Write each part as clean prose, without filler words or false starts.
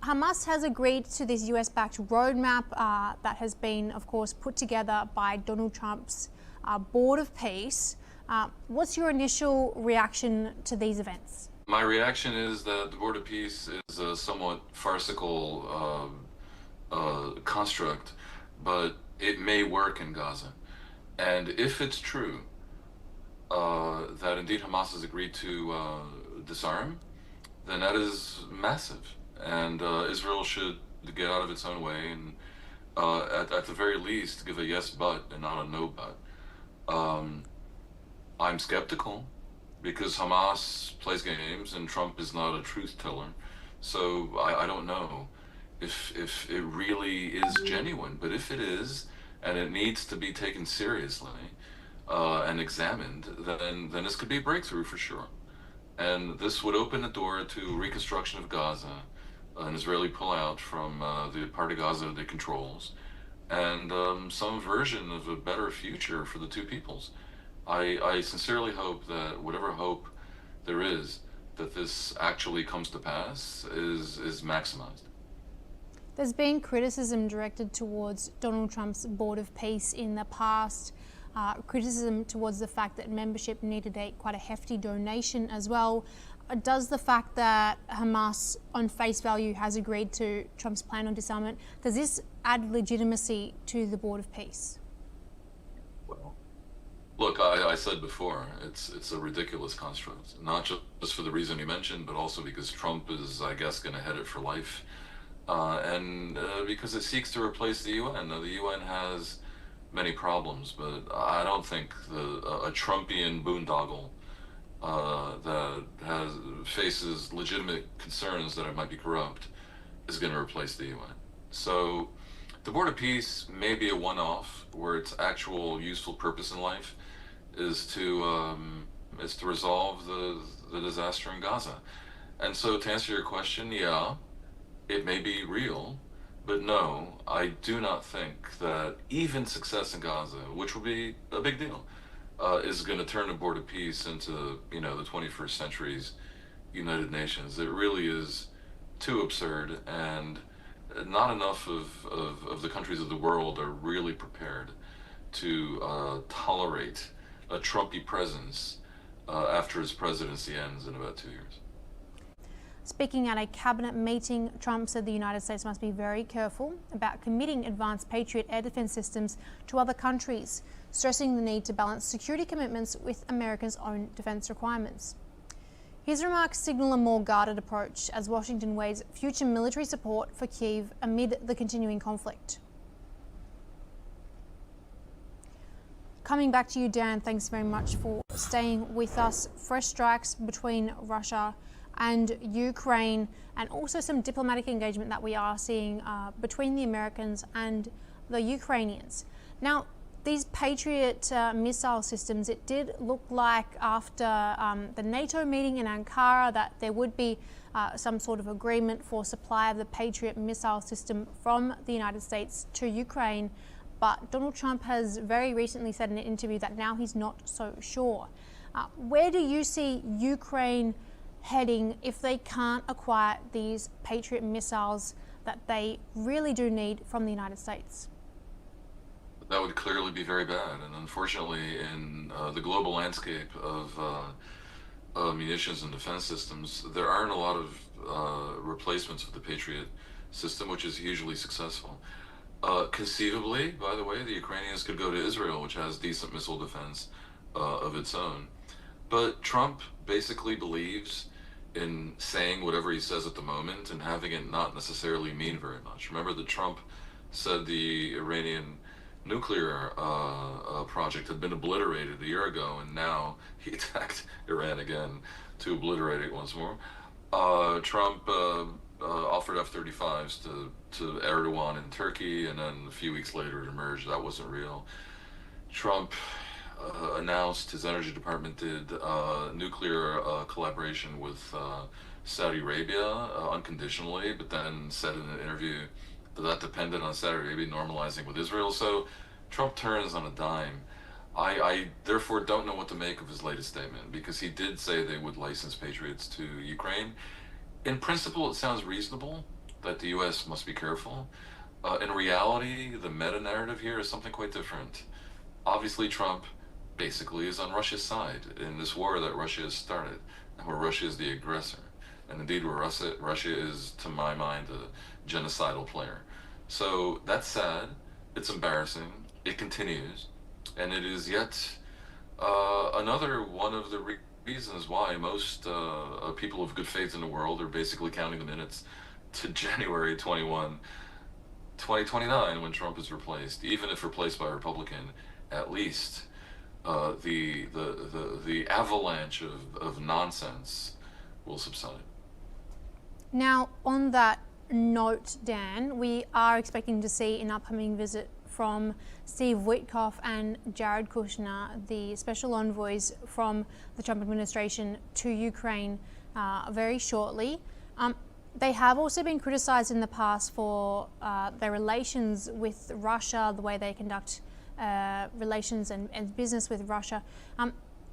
Hamas has agreed to this US-backed roadmap that has been, of course, put together by Donald Trump's Board of Peace. What's your initial reaction to these events? My reaction is that the Board of Peace is a somewhat farcical construct, but it may work in Gaza. And if it's true that indeed Hamas has agreed to disarm, then that is massive. And Israel should get out of its own way and, at the very least, give a yes but and not a no but. I'm skeptical because Hamas plays games and Trump is not a truth teller. So I don't know if it really is genuine. But if it is, and it needs to be taken seriously and examined, then this could be a breakthrough for sure. And this would open the door to reconstruction of Gaza, an Israeli pullout from the part of Gaza that it controls, and some version of a better future for the two peoples. I sincerely hope that whatever hope there is that this actually comes to pass is maximized. There's been criticism directed towards Donald Trump's Board of Peace in the past, criticism towards the fact that membership needed quite a hefty donation as well. Does the fact that Hamas, on face value, has agreed to Trump's plan on disarmament, does this add legitimacy to the Board of Peace? Well, look, I said before, it's a ridiculous construct, not just for the reason you mentioned, but also because Trump is, I guess, going to head it for life, and because it seeks to replace the UN. Now, the UN has many problems, but I don't think a Trumpian boondoggle that faces legitimate concerns that it might be corrupt is going to replace the UN. So the Board of Peace may be a one-off where its actual useful purpose in life is to resolve the disaster in Gaza. And so to answer your question, yeah, it may be real, but no, I do not think that even success in Gaza, which will be a big deal, is going to turn the Board of Peace into, the 21st century's United Nations. It really is too absurd, and not enough of the countries of the world are really prepared to tolerate a Trumpy presence after his presidency ends in about 2 years. Speaking at a cabinet meeting, Trump said the United States must be very careful about committing advanced Patriot air defense systems to other countries, stressing the need to balance security commitments with America's own defense requirements. His remarks signal a more guarded approach as Washington weighs future military support for Kyiv amid the continuing conflict. Coming back to you, Dan, thanks very much for staying with us. Fresh strikes between Russia and Ukraine, and also some diplomatic engagement that we are seeing between the Americans and the Ukrainians. Now, these Patriot missile systems, it did look like after the NATO meeting in Ankara that there would be some sort of agreement for supply of the Patriot missile system from the United States to Ukraine. But Donald Trump has very recently said in an interview that now he's not so sure. Where do you see Ukraine heading if they can't acquire these Patriot missiles that they really do need from the United States? That would clearly be very bad, and unfortunately in the global landscape of munitions and defense systems, there aren't a lot of replacements for the Patriot system, which is hugely successful. Conceivably, by the way, the Ukrainians could go to Israel, which has decent missile defense of its own. But Trump basically believes in saying whatever he says at the moment and having it not necessarily mean very much. Remember that Trump said the Iranian nuclear project had been obliterated a year ago, and now he attacked Iran again to obliterate it once more. Trump offered F-35s to Erdogan in Turkey, and then a few weeks later it emerged that wasn't real. Trump announced, his energy department did, nuclear collaboration with Saudi Arabia unconditionally, but then said in an interview that depended on Saudi Arabia normalizing with Israel. So Trump turns on a dime. I therefore don't know what to make of his latest statement, because he did say they would license Patriots to Ukraine. In principle, it sounds reasonable that the U.S. must be careful. In reality, the meta-narrative here is something quite different. Obviously, Trump basically is on Russia's side in this war that Russia has started, where Russia is the aggressor. And indeed, where Russia is, to my mind, a genocidal player. So that's sad. It's embarrassing. It continues. And it is yet another one of the reasons why most people of good faith in the world are basically counting the minutes to January 21, 2029, when Trump is replaced. Even if replaced by a Republican, at least the avalanche of nonsense will subside. Now, on that note, Dan, we are expecting to see an upcoming visit from Steve Witkoff and Jared Kushner, the special envoys from the Trump administration to Ukraine, very shortly. They have also been criticized in the past for their relations with Russia, the way they conduct relations and business with Russia.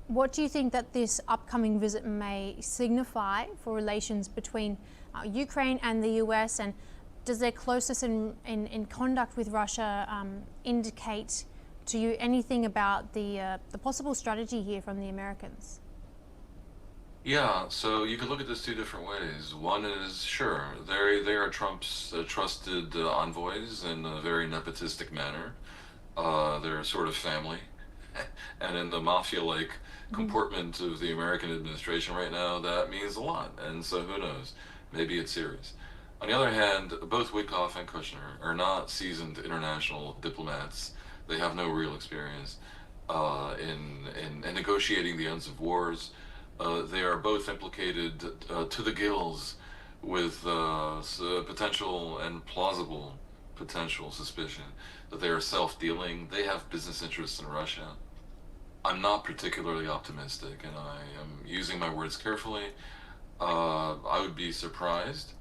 What do you think that this upcoming visit may signify for relations between Ukraine and the US, and does their closeness in conduct with Russia indicate to you anything about the possible strategy here from the Americans? Yeah, so you could look at this two different ways. One is, sure, they are Trump's trusted envoys in a very nepotistic manner. They're sort of family. And in the mafia-like comportment of the American administration right now, that means a lot. And so who knows? Maybe it's serious. On the other hand, both Witkoff and Kushner are not seasoned international diplomats. They have no real experience in negotiating the ends of wars. They are both implicated to the gills with potential and plausible potential suspicion that they are self-dealing. They have business interests in Russia. I'm not particularly optimistic, and I am using my words carefully. I would be surprised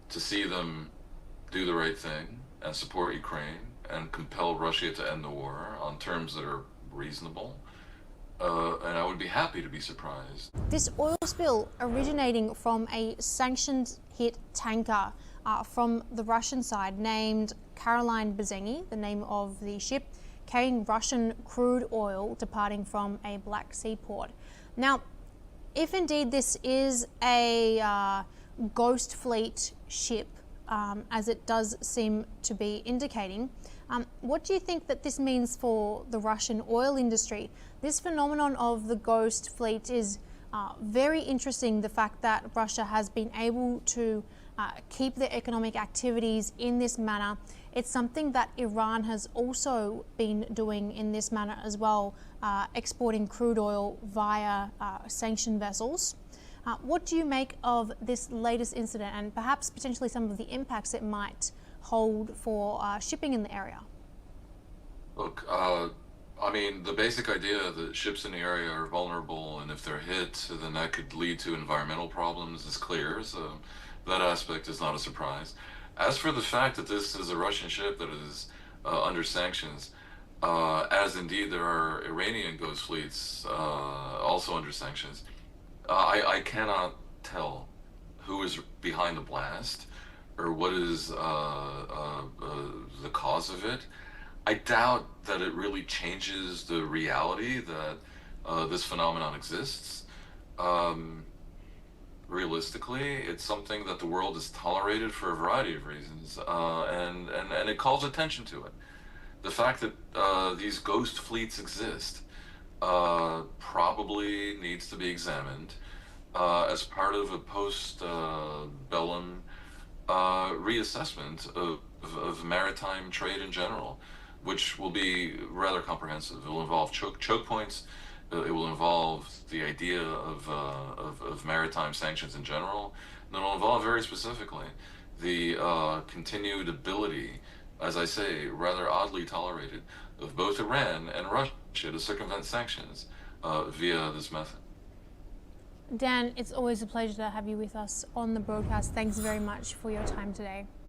to see them do the right thing and support Ukraine and compel Russia to end the war on terms that are reasonable. And I would be happy to be surprised. This oil spill originating from a sanctioned hit tanker from the Russian side named Caroline Bezengi, the name of the ship, carrying Russian crude oil departing from a Black Sea port. Now, if indeed this is a ghost fleet ship, as it does seem to be indicating, what do you think that this means for the Russian oil industry? This phenomenon of the ghost fleet is very interesting, the fact that Russia has been able to keep their economic activities in this manner. It's something that Iran has also been doing in this manner as well, exporting crude oil via sanctioned vessels. What do you make of this latest incident and perhaps potentially some of the impacts it might hold for shipping in the area? Look, I mean, the basic idea that ships in the area are vulnerable, and if they're hit, then that could lead to environmental problems is clear, so that aspect is not a surprise. As for the fact that this is a Russian ship that is under sanctions, as indeed there are Iranian ghost fleets also under sanctions, I cannot tell who is behind the blast or what is the cause of it. I doubt that it really changes the reality that this phenomenon exists. Realistically, it's something that the world has tolerated for a variety of reasons, and it calls attention to it. The fact that these ghost fleets exist probably needs to be examined as part of a post-bellum reassessment of maritime trade in general, which will be rather comprehensive. It will involve choke points. It will involve the idea of maritime sanctions in general. And it will involve very specifically the continued ability, as I say, rather oddly tolerated, of both Iran and Russia to circumvent sanctions via this method. Dan, it's always a pleasure to have you with us on the broadcast. Thanks very much for your time today.